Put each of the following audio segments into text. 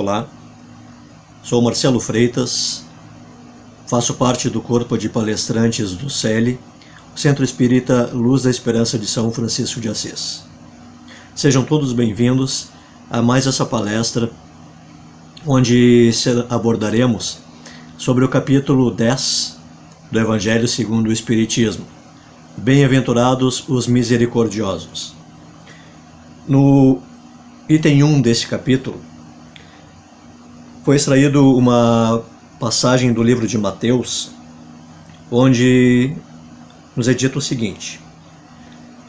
Olá, sou Marcelo Freitas, faço parte do corpo de palestrantes do CELE, Centro Espírita Luz da Esperança de São Francisco de Assis. Sejam todos bem-vindos a mais essa palestra, onde abordaremos sobre o capítulo 10 do Evangelho segundo o Espiritismo. Bem-aventurados os misericordiosos. No item 1 desse capítulo, foi extraído uma passagem do livro de Mateus, onde nos é dito o seguinte: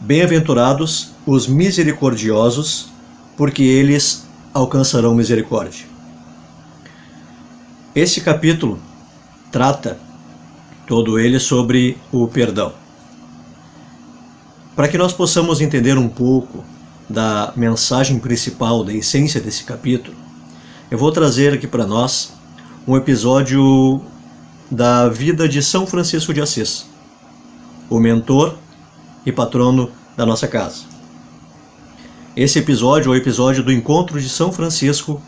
Bem-aventurados os misericordiosos, porque eles alcançarão misericórdia. Esse capítulo trata todo ele sobre o perdão. Para que nós possamos entender um pouco da mensagem principal, da essência desse capítulo, eu vou trazer aqui para nós um episódio da vida de São Francisco de Assis, o mentor e patrono da nossa casa. Esse episódio é o episódio do encontro de São Francisco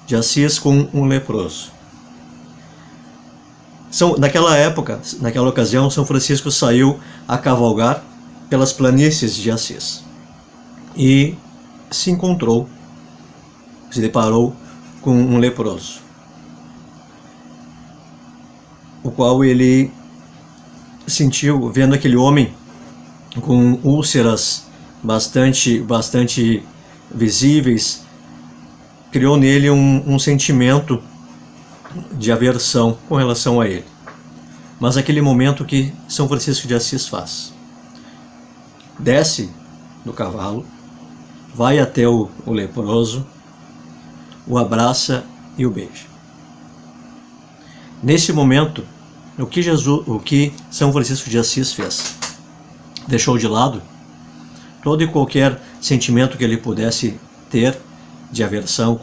de Assis com um leproso. Naquela época, naquela ocasião, São Francisco saiu a cavalgar pelas planícies de Assis e se deparou com um leproso, o qual ele sentiu, vendo aquele homem com úlceras bastante visíveis, criou nele um sentimento de aversão com relação a ele. Mas naquele momento que São Francisco de Assis faz, desce do cavalo, vai até o leproso, o abraça e o beija. Nesse momento, o que São Francisco de Assis fez? Deixou de lado todo e qualquer sentimento que ele pudesse ter de aversão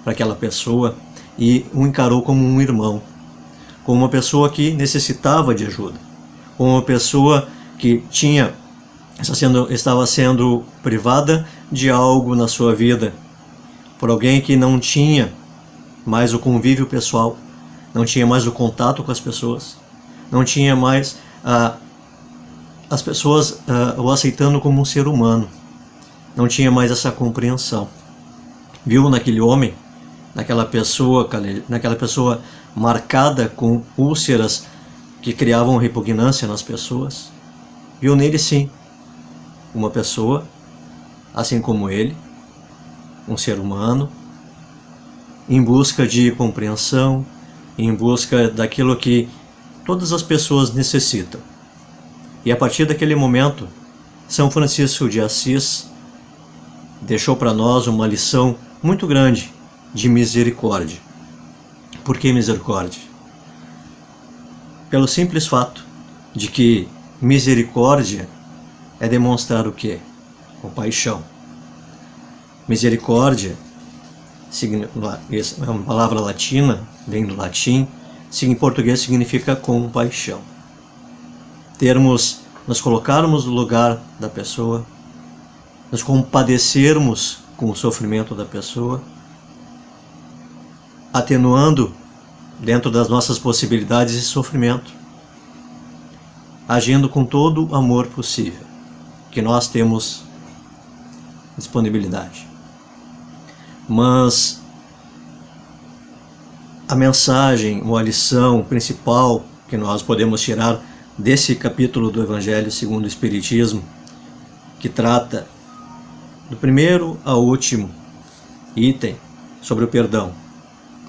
para aquela pessoa e o encarou como um irmão, como uma pessoa que necessitava de ajuda, como uma pessoa que estava sendo privada de algo na sua vida, por alguém que não tinha mais o convívio pessoal, não tinha mais o contato com as pessoas, não tinha mais as pessoas o aceitando como um ser humano, não tinha mais essa compreensão. Viu naquele homem, naquela pessoa marcada com úlceras que criavam repugnância nas pessoas, viu nele sim uma pessoa, assim como ele, um ser humano, em busca de compreensão, em busca daquilo que todas as pessoas necessitam. E a partir daquele momento, São Francisco de Assis deixou para nós uma lição muito grande de misericórdia. Por que misericórdia? Pelo simples fato de que misericórdia é demonstrar o quê? Compaixão. Misericórdia é uma palavra latina, vem do latim, em português significa compaixão. Nos colocarmos no lugar da pessoa, nos compadecermos com o sofrimento da pessoa, atenuando dentro das nossas possibilidades esse sofrimento, agindo com todo o amor possível que nós temos disponibilidade. Mas a mensagem ou a lição principal que nós podemos tirar desse capítulo do Evangelho segundo o Espiritismo, que trata do primeiro ao último item sobre o perdão.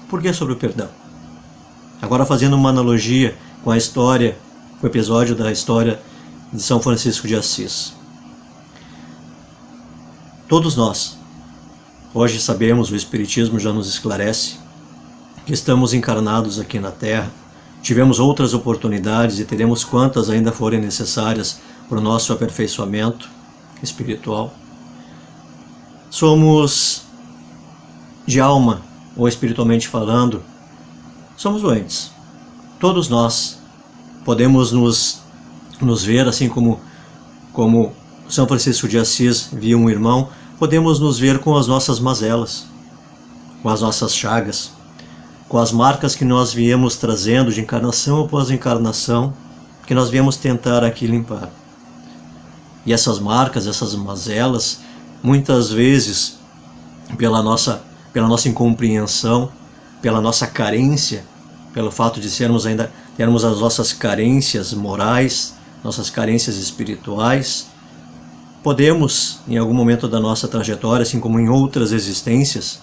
Por que sobre o perdão? Agora fazendo uma analogia com a história, com o episódio da história de São Francisco de Assis. Todos nós, hoje sabemos, o Espiritismo já nos esclarece, que estamos encarnados aqui na Terra, tivemos outras oportunidades e teremos quantas ainda forem necessárias para o nosso aperfeiçoamento espiritual. Somos, de alma ou espiritualmente falando, somos doentes. Todos nós podemos nos ver, assim como São Francisco de Assis via um irmão, podemos nos ver com as nossas mazelas, com as nossas chagas, com as marcas que nós viemos trazendo de encarnação após encarnação, que nós viemos tentar aqui limpar. E essas marcas, essas mazelas, muitas vezes, pela nossa incompreensão, pela nossa carência, pelo fato de termos as nossas carências morais, nossas carências espirituais, podemos, em algum momento da nossa trajetória, assim como em outras existências,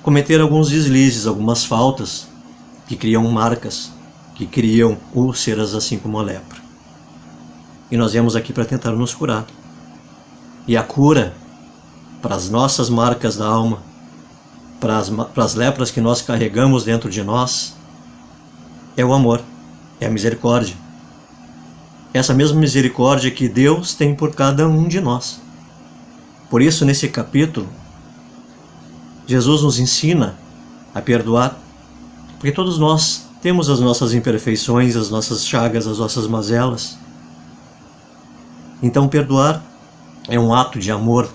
cometer alguns deslizes, algumas faltas que criam marcas, que criam úlceras, assim como a lepra. E nós viemos aqui para tentar nos curar. E a cura para as nossas marcas da alma, para as lepras que nós carregamos dentro de nós, é o amor, é a misericórdia. Essa mesma misericórdia que Deus tem por cada um de nós. Por isso, nesse capítulo, Jesus nos ensina a perdoar, porque todos nós temos as nossas imperfeições, as nossas chagas, as nossas mazelas. Então, perdoar é um ato de amor,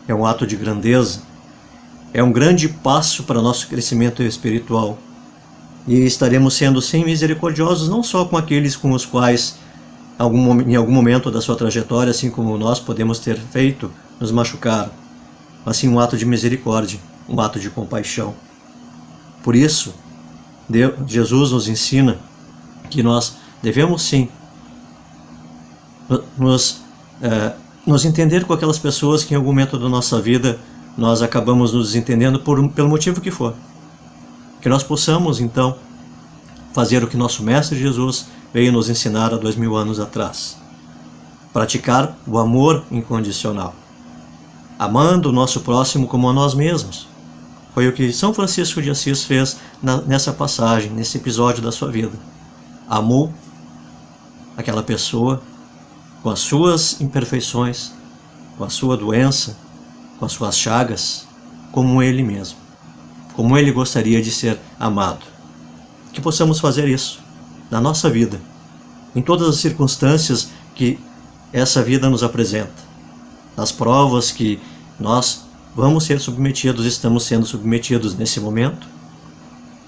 é um ato de grandeza, é um grande passo para nosso crescimento espiritual. E estaremos sendo sim misericordiosos, não só com aqueles com os quais, em algum momento da sua trajetória, assim como nós podemos ter feito, nos machucaram, mas sim um ato de misericórdia, um ato de compaixão. Por isso, Jesus nos ensina que nós devemos sim nos entender com aquelas pessoas que em algum momento da nossa vida nós acabamos nos desentendendo pelo motivo que for. Que nós possamos então fazer o que nosso Mestre Jesus veio nos ensinar há 2000 anos atrás. Praticar o amor incondicional, amando o nosso próximo como a nós mesmos. Foi o que São Francisco de Assis fez nessa passagem, nesse episódio da sua vida. Amou aquela pessoa com as suas imperfeições, com a sua doença, com as suas chagas, como ele mesmo, como ele gostaria de ser amado. Que possamos fazer isso na nossa vida, em todas as circunstâncias que essa vida nos apresenta, nas provas que nós vamos ser submetidos, estamos sendo submetidos nesse momento,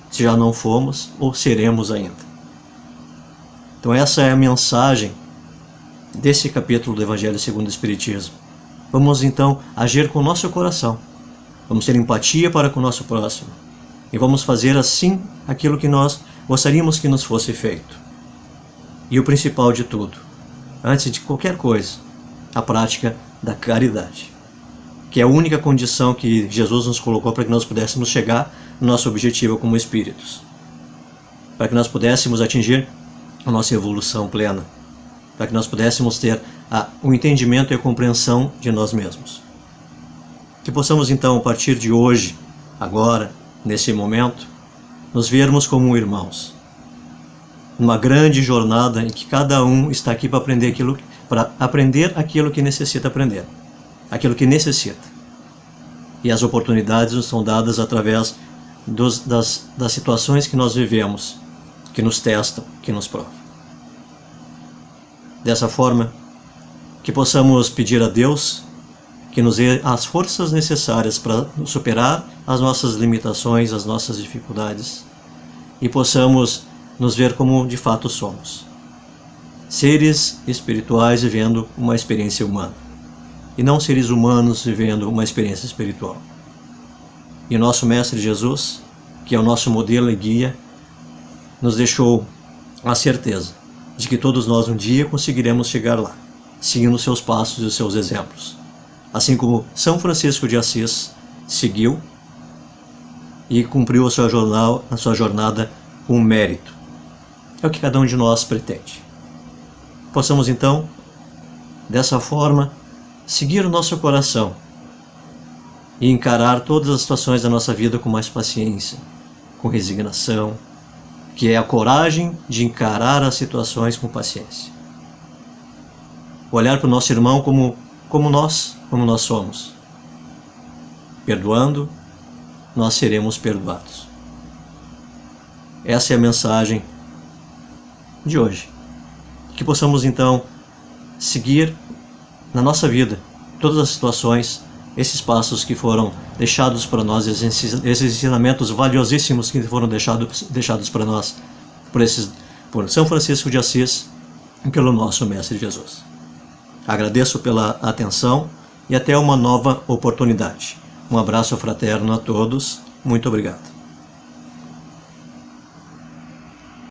se já não fomos ou seremos ainda. Então essa é a mensagem desse capítulo do Evangelho segundo o Espiritismo. Vamos então agir com o nosso coração, vamos ter empatia para com o nosso próximo e vamos fazer assim aquilo que nós gostaríamos que nos fosse feito. E o principal de tudo, antes de qualquer coisa, a prática da caridade, que é a única condição que Jesus nos colocou para que nós pudéssemos chegar no nosso objetivo como espíritos, para que nós pudéssemos atingir a nossa evolução plena, para que nós pudéssemos ter o entendimento e a compreensão de nós mesmos. Que possamos então, a partir de hoje, agora, nesse momento, nos vermos como irmãos, numa grande jornada em que cada um está aqui para aprender aquilo que necessita aprender, aquilo que necessita. E as oportunidades nos são dadas através das situações que nós vivemos, que nos testam, que nos provam. Dessa forma, que possamos pedir a Deus que nos dê as forças necessárias para superar as nossas limitações, as nossas dificuldades, e possamos nos ver como de fato somos. Seres espirituais vivendo uma experiência humana, e não seres humanos vivendo uma experiência espiritual. E o nosso Mestre Jesus, que é o nosso modelo e guia, nos deixou a certeza de que todos nós um dia conseguiremos chegar lá, seguindo os seus passos e os seus exemplos. Assim como São Francisco de Assis seguiu e cumpriu a sua jornada com mérito. É o que cada um de nós pretende. Possamos então, dessa forma, seguir o nosso coração e encarar todas as situações da nossa vida com mais paciência, com resignação, que é a coragem de encarar as situações com paciência. Olhar para o nosso irmão como nós somos. Perdoando, nós seremos perdoados. Essa é a mensagem de hoje. Que possamos então seguir na nossa vida todas as situações esses passos que foram deixados para nós, esses ensinamentos valiosíssimos que foram deixados para nós por São Francisco de Assis e pelo nosso Mestre Jesus. Agradeço pela atenção e até uma nova oportunidade. Um abraço fraterno a todos. Muito obrigado.